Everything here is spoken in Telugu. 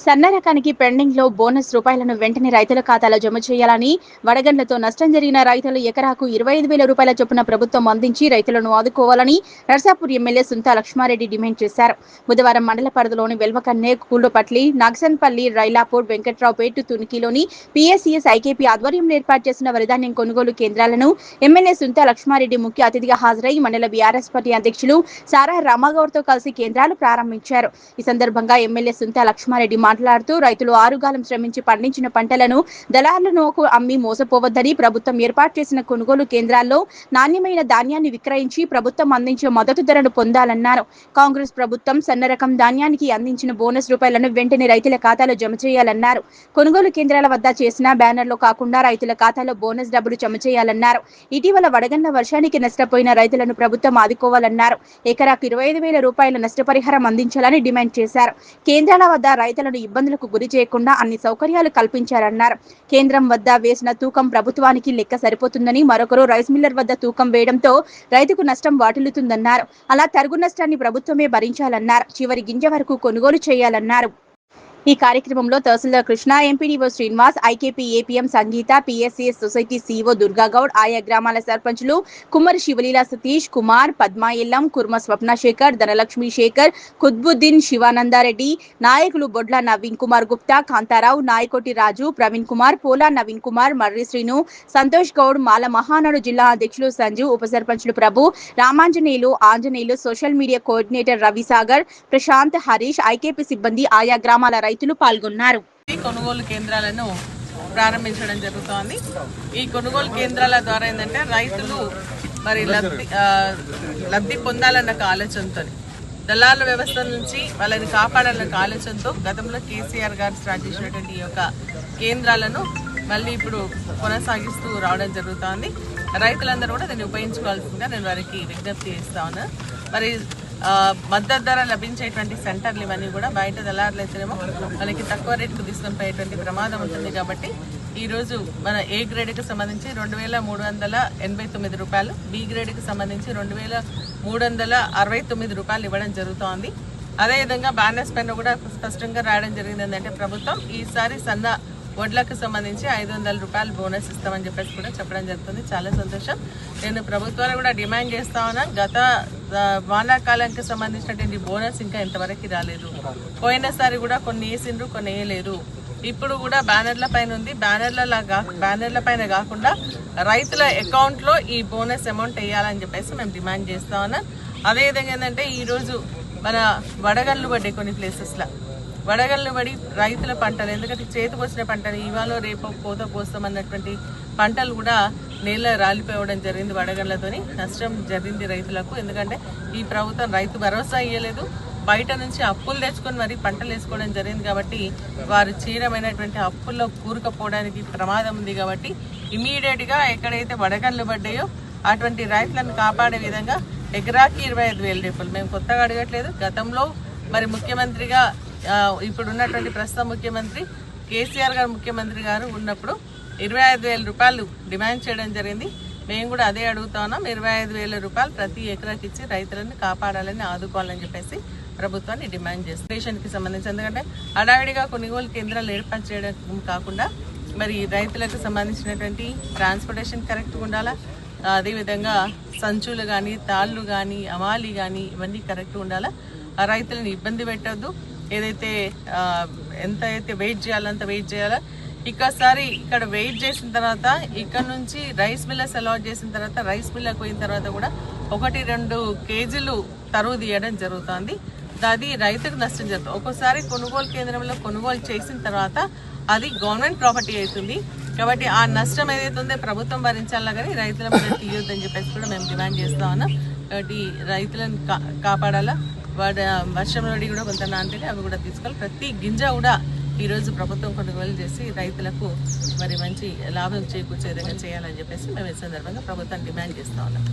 సన్న రకానికి పెండింగ్ లో బోనస్ రూపాయలను వెంటనే రైతుల ఖాతాలో జమ చేయాలని, వడగండ్లతో నష్టం జరిగిన రైతులు ఎకరాకు 25,000 రూపాయల చొప్పున ప్రభుత్వం అందించి రైతులను ఆదుకోవాలని నర్సాపూర్ ఎమ్మెల్యే సుంతా లక్ష్మారెడ్డి డిమాండ్ చేశారు. బుధవారం మండల పరిధిలోని వెల్వకన్నె, కూళ్లపట్లి, నాగసన్పల్లి, రైలాపూర్, వెంకట్రావుపేట, తునికిలోని పిఎస్సిఎస్ ఐకేపీ ఆధ్వర్యంలో ఏర్పాటు చేసిన వరిధాన్యం కొనుగోలు కేంద్రాలను ఎమ్మెల్యే సుంతా లక్ష్మారెడ్డి ముఖ్య అతిథిగా హాజరై మండల బీఆర్ఎస్ పార్టీ అధ్యక్షులు సారా రామగౌడ్తో కలిసి కేంద్రాలు ప్రారంభించారు. ఈ సందర్భంగా ఎమ్మెల్యే సుంతా లక్ష్మారెడ్డి మాట్లాడుతూ రైతులు ఆరుగాలం శ్రమించి పండించిన పంటలను దళారులను అమ్మి మోసపోవద్దని, ప్రభుత్వం ఏర్పాటు చేసిన కొనుగోలు కేంద్రాల్లో నాణ్యమైన ధాన్యాన్ని విక్రయించి ప్రభుత్వం అందించే మద్దతు ధరను పొందాలన్నారు. కాంగ్రెస్ ప్రభుత్వం సన్న రకం ధాన్యానికి అందించిన బోనస్ రూపాయలను వెంటనే రైతుల ఖాతాలో జమ చేయాలన్నారు. కొనుగోలు కేంద్రాల వద్ద చేసిన బ్యానర్లో కాకుండా రైతుల ఖాతాలో బోనస్ డబ్బులు జమ చేయాలన్నారు. ఇటీవల వడగండ్ల వర్షానికి నష్టపోయిన రైతులను ప్రభుత్వం ఆదుకోవాలన్నారు. ఎకరాకు 25,000 రూపాయల నష్టపరిహారం అందించాలని డిమాండ్ చేశారు. కేంద్రాల వద్ద రైతులను ఇబ్బందులకు గురి చేయకుండా అన్ని సౌకర్యాలు కల్పించారన్నారు. కేంద్రం వద్ద వేసిన తూకం ప్రభుత్వానికి లెక్క సరిపోతుందని, మరొకరు రైస్ మిల్లర్ వద్ద తూకం వేయడంతో రైతుకు నష్టం వాటిల్లుతుందన్నారు. అలా తరుగు నష్టాన్ని ప్రభుత్వమే భరించాలన్నారు. చివరి గింజ వరకు కొనుగోలు చేయాలన్నారు. ఈ కార్యక్రమంలో tahsildar Krishna, MPDO Srinivas, IKP APM Sangeetha, PSCS society CEO Durgagoud, ఆయా గ్రామాల సర్పంచులు కుమ్మరి శివలీల సతీష్ కుమార్, పద్మాయిల్లం, కుర్మ స్వప్నశేఖర్, ధనలక్ష్మి శేఖర్, ఖుద్బుద్దీన్, శివానందారెడ్డి, నాయకులు బొడ్ల నవీన్ కుమార్ గుప్తా, కాంతారావు, నాయకోటి రాజు, ప్రవీణ్ కుమార్, పోలా నవీన్ కుమార్, మర్రి శ్రీను, సంతోష్ గౌడ్, మాల మహానాడు జిల్లా అధ్యక్షులు సంజీవ్, ఉప సర్పంచులు Prabhu, Ramanjaneyulu, Anjaneyulu, social media coordinator Ravisagar, Prashanth, Harish, IKP సిబ్బంది, ఆయా గ్రామాల రైతులు పాల్గొన్నారు. కొనుగోలు కేంద్రాలను ప్రారంభించడం జరుగుతోంది. ఈ కొనుగోలు కేంద్రాల ద్వారా ఏంటంటే రైతులు మరి లబ్ధి పొందాలన్న ఆలోచనతో, దళాల వ్యవస్థ నుంచి వాళ్ళని కాపాడాలన్న ఆలోచనతో గతంలో కేసీఆర్ గారు స్టార్ట్ చేసినటువంటి ఈ యొక్క కేంద్రాలను మళ్ళీ ఇప్పుడు కొనసాగిస్తూ రావడం జరుగుతోంది. రైతులందరూ కూడా దీన్ని ఉపయోగించుకోవాల్సిందిగా నేను వారికి విజ్ఞప్తి చేస్తా ఉన్నాను. మరి మద్దతు ధర లభించేటువంటి సెంటర్లు ఇవన్నీ కూడా బయట దళారులు అయితేనేమో మనకి తక్కువ రేటుకు తీసుకొని పోయేటువంటి ప్రమాదం ఉంటుంది. కాబట్టి ఈరోజు మన ఏ గ్రేడ్కి సంబంధించి 2,389 రూపాయలు, బి గ్రేడ్కి సంబంధించి 2,369 రూపాయలు ఇవ్వడం జరుగుతోంది. అదేవిధంగా బ్యానర్స్ పైన కూడా స్పష్టంగా రాయడం జరిగింది ఏంటంటే ప్రభుత్వం ఈసారి సన్న వడ్లకు సంబంధించి 500 రూపాయలు బోనస్ ఇస్తామని చెప్పేసి కూడా చెప్పడం జరుగుతుంది. చాలా సంతోషం. నేను ప్రభుత్వాన్ని కూడా డిమాండ్ చేస్తా ఉన్నా, గత వానాకాలానికి సంబంధించినటువంటి బోనస్ ఇంకా ఇంతవరకు రాలేదు. పోయినసారి కూడా కొన్ని వేసిండ్రు, కొన్ని వేయలేదు. ఇప్పుడు కూడా బ్యానర్ల పైన ఉంది. బ్యానర్ల పైన కాకుండా రైతుల అకౌంట్లో ఈ బోనస్ అమౌంట్ వేయాలని చెప్పేసి మేము డిమాండ్ చేస్తా ఉన్నాం. అదేవిధంగా ఏంటంటే ఈరోజు మన వడగళ్ళు పడ్డాయి కొన్ని ప్లేసెస్లో. వడగళ్ళు పడి రైతుల పంటలు, ఎందుకంటే చేతికి వచ్చిన పంటలు ఇవాళ రేపు కోత పోస్తామన్నటువంటి పంటలు కూడా నేల రాలిపోవడం జరిగింది. వడగళ్లతోని నష్టం జరిగింది రైతులకు. ఎందుకంటే ఈ ప్రభుత్వం రైతు భరోసా ఇవ్వలేదు, బయట నుంచి అప్పులు తెచ్చుకొని మరి పంటలు వేసుకోవడం జరిగింది. కాబట్టి వారు చీరమైనటువంటి అప్పుల్లో కూరుకుపోవడానికి ప్రమాదం ఉంది. కాబట్టి ఇమీడియట్గా ఎక్కడైతే వడగళ్ళు పడ్డాయో అటువంటి రైతులను కాపాడే విధంగా ఎకరాకి 25,000 రూపాయలు మేము కొత్తగా అడగట్లేదు. గతంలో మరి ముఖ్యమంత్రిగా ఇప్పుడు ఉన్నటువంటి ప్రస్తుత ముఖ్యమంత్రి కేసీఆర్ గారు ముఖ్యమంత్రి గారు ఉన్నప్పుడు 25,000 రూపాయలు డిమాండ్ చేయడం జరిగింది. మేము కూడా అదే అడుగుతా ఉన్నాం. 25,000 రూపాయలు ప్రతి ఎకరాకి ఇచ్చి రైతులను కాపాడాలని, ఆదుకోవాలని చెప్పేసి ప్రభుత్వాన్ని డిమాండ్ చేస్తాం. రేషన్కి సంబంధించి ఎందుకంటే హడావిడిగా కొనుగోలు కేంద్రాలు ఏర్పాటు చేయడం కాకుండా మరి రైతులకు సంబంధించినటువంటి ట్రాన్స్పోర్టేషన్ కరెక్ట్గా ఉండాలా, అదేవిధంగా సంచులు కానీ, తాళ్ళు కానీ, అమాలి కానీ ఇవన్నీ కరెక్ట్గా ఉండాలా. రైతులను ఇబ్బంది పెట్టద్దు. ఏదైతే ఎంత అయితే వెయిట్ చేయాలో అంత వెయిట్ చేయాలా. ఇంకోసారి ఇక్కడ వెయిట్ చేసిన తర్వాత ఇక్కడ నుంచి రైస్ మిల్లర్స్ అలాట్ చేసిన తర్వాత రైస్ మిల్లర్కి పోయిన తర్వాత కూడా 1-2 కేజీలు తరువు తీయడం జరుగుతుంది. అది రైతుకు నష్టం జరుగుతుంది. ఒక్కోసారి కొనుగోలు కేంద్రంలో కొనుగోలు చేసిన తర్వాత అది గవర్నమెంట్ ప్రాపర్టీ అవుతుంది. కాబట్టి ఆ నష్టం ఏదైతే ఉందో ప్రభుత్వం భరించాలా, కానీ రైతుల మీద తీయొద్దని చెప్పేసి కూడా మేము డిమాండ్ చేస్తా ఉన్నాం. కాబట్టి రైతులను కాపాడాలా. వర్షంలో కూడా కొంత నాంటిని అవి కూడా తీసుకోవాలి. ప్రతి గింజ కూడా ఈరోజు ప్రభుత్వం కొనుగోలు చేసి రైతులకు మరి మంచి లాభం చేకూర్చే విధంగా చేయాలని చెప్పేసి మేము ఈ సందర్భంగా ప్రభుత్వాన్ని డిమాండ్ చేస్తా ఉన్నాం.